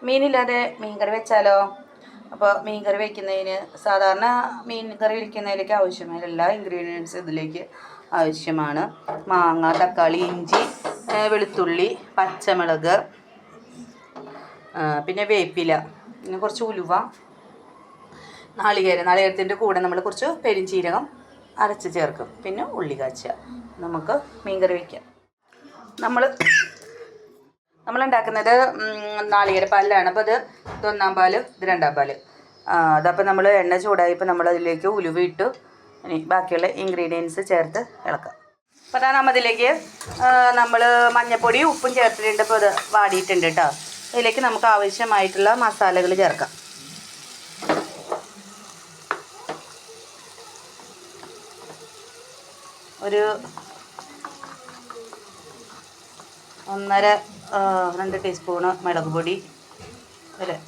മീനില്ലാതെ മീൻ കറി വെച്ചാലോ? അപ്പോൾ മീൻ കറി വയ്ക്കുന്നതിന് സാധാരണ മീൻ കറി വയ്ക്കുന്നതിലേക്ക് ആവശ്യമായ എല്ലാ ഇൻഗ്രീഡിയൻസ് ഇതിലേക്ക് ആവശ്യമാണ്. മാങ്ങ, തക്കാളി, ഇഞ്ചി, വെളുത്തുള്ളി, പച്ചമുളക്, പിന്നെ വേപ്പില, പിന്നെ കുറച്ച് ഉലുവ, നാളികേരത്തിൻ്റെ കൂടെ നമ്മൾ കുറച്ച് പെരുംജീരകം അരച്ച് ചേർക്കും. പിന്നെ ഉള്ളി കാച്ചുക. നമുക്ക് മീൻ കറി വയ്ക്കാം. നമ്മളുണ്ടാക്കുന്നത് നാളികേരപ്പാലിലാണ്. അപ്പോൾ ഇത് ഒന്നാം പാൽ, ഇത് രണ്ടാം പാൽ. അതപ്പോൾ നമ്മൾ എണ്ണ ചൂടായപ്പോൾ നമ്മളതിലേക്ക് ഉലുവ ഇട്ടു. ഇനി ബാക്കിയുള്ള ഇൻഗ്രീഡിയൻസ് ചേർത്ത് ഇളക്കാം. അപ്പോൾ അതാണ് നമ്മതിലേക്ക് നമ്മൾ മഞ്ഞൾപ്പൊടിയും ഉപ്പും ചേർത്തിട്ടുണ്ട്. ഇപ്പോൾ ഇത് വാടിയിട്ടുണ്ട് കേട്ടോ. ഇതിലേക്ക് നമുക്ക് ആവശ്യമായിട്ടുള്ള മസാലകൾ ചേർക്കാം. ഒരു 1.5-2 ടീസ്പൂണ് മുളക് പൊടി,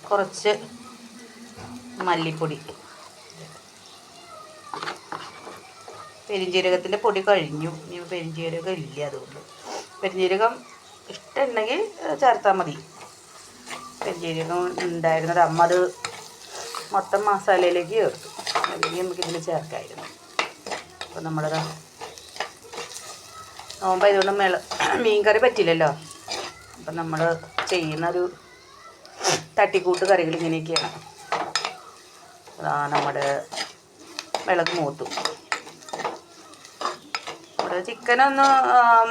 കുറച്ച് മല്ലിപ്പൊടി, പെരുംജീരകത്തിൻ്റെ പൊടി കഴിഞ്ഞു. ഇനി പെരുംജീരകം ഇല്ല, അതുകൊണ്ട് പെരുംജീരകം ഇഷ്ടമുണ്ടെങ്കിൽ ചേർത്താൽ മതി. പെരുംജീരകം ഉണ്ടായിരുന്നത് അമ്മ അത് മൊത്തം മസാലയിലേക്ക് ചേർത്തു. അല്ലെങ്കിൽ നമുക്കിതിൽ ചേർക്കായിരുന്നു. അപ്പോൾ നമ്മളത് നോമ്പ് ആയതുകൊണ്ട് മീൻ കറി പറ്റില്ലല്ലോ. അപ്പം നമ്മൾ ചെയ്യുന്നൊരു തട്ടിക്കൂട്ട് കറികൾ ഇങ്ങനെയൊക്കെയാണ്. അതാ നമ്മുടെ മിളക് മൂത്തു. നമ്മുടെ ചിക്കനൊന്ന്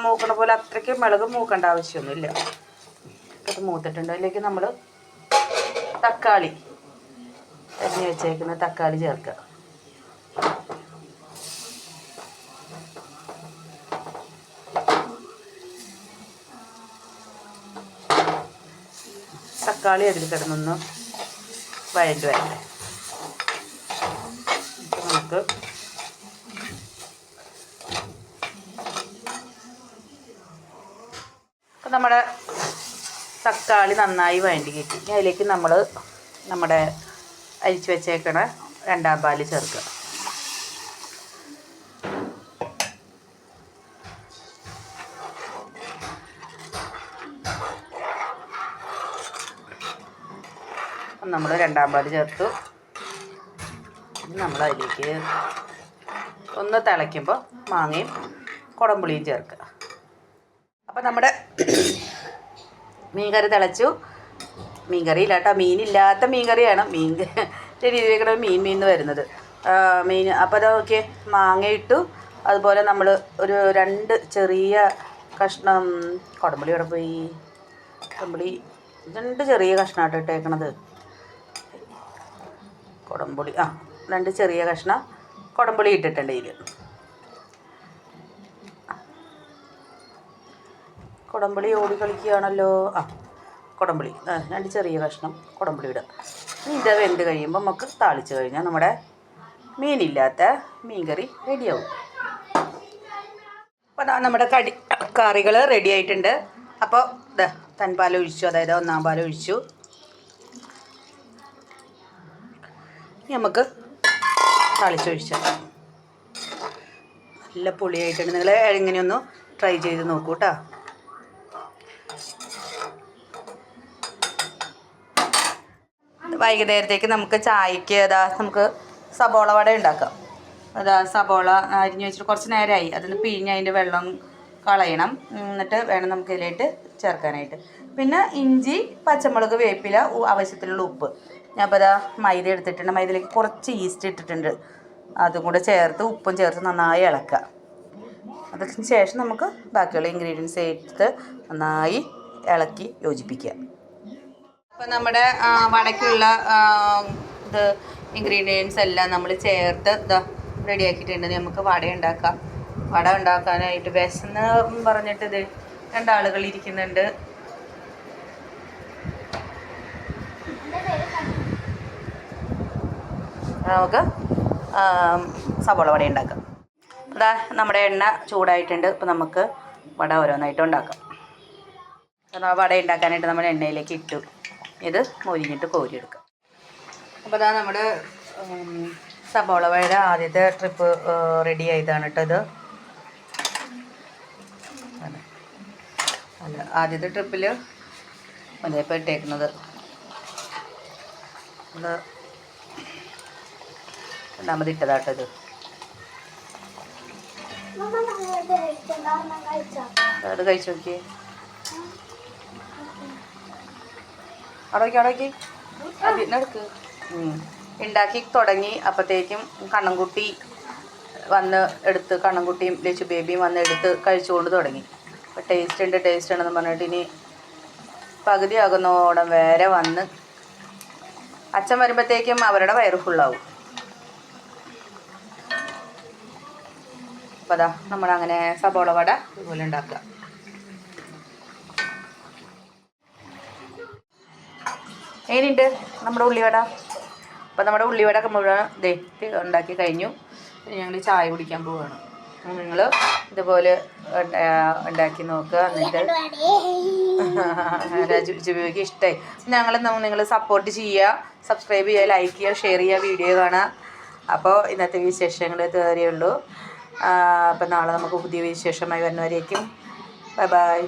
മൂക്കണ പോലെ അത്രയ്ക്ക് മിളക് മൂക്കേണ്ട ആവശ്യമൊന്നുമില്ല. അത് മൂത്തിട്ടുണ്ട്. അതിലേക്ക് നമ്മൾ തക്കാളി അരിഞ്ഞ് വെച്ചേക്കുന്ന തക്കാളി ചേർക്കുക. തക്കാളി അതിൽ കിടന്നൊന്ന് വഴണ്ട് വരട്ടെ. നമുക്ക് അപ്പം നമ്മുടെ തക്കാളി നന്നായി വഴണ്ടി കിട്ടി. ഇനി അതിലേക്ക് നമ്മൾ നമ്മുടെ അരിച്ച് വെച്ചേക്കണ രണ്ടാം പാല് ചേർക്കുക. നമ്മൾ രണ്ടാം പാല് ചേർത്തു. നമ്മൾ അതിലേക്ക് ഒന്ന് തിളയ്ക്കുമ്പോൾ മാങ്ങയും കുടംപുളിയും ചേർക്കുക. അപ്പോൾ നമ്മുടെ മീൻകറി തിളച്ചു. മീൻകറി ഇല്ല കേട്ടോ, മീനില്ലാത്ത മീൻകറിയാണ്. രീതിയിലേക്കാണ് മീൻ വരുന്നത്. മീൻ അപ്പോൾ അത് ഓക്കെ. മാങ്ങ ഇട്ടു. അതുപോലെ നമ്മൾ ഒരു 2 ചെറിയ കഷ്ണം കുടംപുളി ഇവിടെ പോയി. കുടംപുളി 2 ചെറിയ കഷ്ണമായിട്ട് ഇട്ടേക്കണത്. കുടംപുളി 2 ചെറിയ കഷ്ണം കുടംപുളി ഇട്ടിട്ടുണ്ട്. ഇതിൽ കുടംപുളി ഓടി കളിക്കുകയാണല്ലോ. കുടംപുളി 2 ചെറിയ കഷ്ണം കുടംപുളി ഇടുക. ഇനി ഇത് വെന്ത് കഴിയുമ്പോൾ നമുക്ക് താളിച്ച് കഴിഞ്ഞാൽ നമ്മുടെ മീനില്ലാത്ത മീൻ കറി റെഡിയാവും. അപ്പോൾ അതാ നമ്മുടെ കറികൾ റെഡി ആയിട്ടുണ്ട്. അപ്പോൾ തൻപാൽ ഒഴിച്ചു, അതായത് ഒന്നാം പാൽ ഒഴിച്ചു. ഇനി നമുക്ക് താളിച്ചൊഴിച്ചാൽ നല്ല പുളിയായിട്ടുണ്ട്. നിങ്ങൾ എങ്ങനെയൊന്ന് ട്രൈ ചെയ്ത് നോക്കൂ കേട്ടോ. വൈകുന്നേരത്തേക്ക് നമുക്ക് ചായക്ക് നമുക്ക് സബോള വട ഉണ്ടാക്കാം. സബോള അരിഞ്ഞ് വെച്ചിട്ട് കുറച്ച് നേരമായി. അതിന് പിഴിഞ്ഞ് അതിൻ്റെ വെള്ളം കളയണം. എന്നിട്ട് വേണം നമുക്ക് ഇതിലേക്ക് ചേർക്കാനായിട്ട്. പിന്നെ ഇഞ്ചി, പച്ചമുളക്, വേപ്പില, ആവശ്യത്തിനുള്ള ഉപ്പ്. ഞാൻ അപ്പോൾ മൈദ എടുത്തിട്ടുണ്ട്. മൈദയിലേക്ക് കുറച്ച് ഈസ്റ്റ് ഇട്ടിട്ടുണ്ട്. അതും കൂടെ ചേർത്ത് ഉപ്പും ചേർത്ത് നന്നായി ഇളക്കുക. അതിന് ശേഷം നമുക്ക് ബാക്കിയുള്ള ഇൻഗ്രീഡിയൻസ് എടുത്ത് നന്നായി ഇളക്കി യോജിപ്പിക്കുക. അപ്പോൾ നമ്മുടെ വടക്കുള്ള ഇൻഗ്രീഡിയൻസ് എല്ലാം നമ്മൾ ചേർത്ത് റെഡിയാക്കിയിട്ടുണ്ട്. നമുക്ക് വട ഉണ്ടാക്കാം. വട ഉണ്ടാക്കാനായിട്ട് വിശന്ന് പറഞ്ഞിട്ട് 2 ആളുകൾ ഇരിക്കുന്നുണ്ട്. നമുക്ക് സബോള വട ഉണ്ടാക്കാം. നമ്മുടെ എണ്ണ ചൂടായിട്ടുണ്ട്. ഇപ്പോൾ നമുക്ക് വട ഓരോന്നായിട്ട് ഉണ്ടാക്കാം. വട ഉണ്ടാക്കാനായിട്ട് നമ്മൾ എണ്ണയിലേക്ക് ഇട്ടു. ഇത് മൊരിഞ്ഞിട്ട് കോരിയെടുക്കാം. അപ്പോൾ നമ്മുടെ സബോള വട ആദ്യത്തെ ട്രിപ്പ് റെഡി ആയതാണ് കേട്ടോ. ഇത് ആദ്യത്തെ ട്രിപ്പിൽ മതിയപ്പോൾ ഇട്ടേക്കുന്നത്. ഒന്ന് രണ്ടാമത് ഇട്ടതാട്ടോ ഇത്. അത് കഴിച്ചു നോക്കിയേ. അടയ്ക്ക് അതിനടുക്ക് ഉണ്ടാക്കി തുടങ്ങി. അപ്പോഴത്തേക്കും കണ്ണൻകുട്ടി വന്ന് എടുത്ത്, കണ്ണൻകുട്ടിയും ലച്ചു ബേബിയും വന്ന് എടുത്ത് കഴിച്ചുകൊണ്ട് തുടങ്ങി. അപ്പോൾ ടേസ്റ്റ് ഉണ്ടെന്ന് പറഞ്ഞിട്ട് ഇനി പകുതിയാകുന്നോടം വരെ വന്ന് അച്ഛൻ വരുമ്പോഴത്തേക്കും അവരുടെ വയറ് ഫുള്ളാവും. അപ്പോൾ അതാ നമ്മളങ്ങനെ സബോള വട ഇതുപോലെ ഉണ്ടാക്കുക. എങ്ങനെയുണ്ട് നമ്മുടെ ഉള്ളിവട? അപ്പോൾ നമ്മുടെ ഉള്ളിവട മുഴുവൻ ഉണ്ടാക്കി കഴിഞ്ഞു. ഞങ്ങൾ ചായ കുടിക്കാൻ പോവുകയാണ്. നിങ്ങൾ ഇതുപോലെ ഉണ്ടാക്കി നോക്കുക. എന്നിട്ട് ജുബിക്ക് ഇഷ്ടമായി. നിങ്ങൾ സപ്പോർട്ട് ചെയ്യുക, സബ്സ്ക്രൈബ് ചെയ്യുക, ലൈക്ക് ചെയ്യുക, ഷെയർ ചെയ്യുക, വീഡിയോ കാണുക. അപ്പോൾ ഇന്നത്തെ വിശേഷങ്ങൾ ഇതുവരെയേ ഉള്ളൂ. അപ്പോൾ നാളെ നമുക്ക് പുതിയ വിശേഷമായി വരുന്നവരേക്കും ബൈ ബൈ.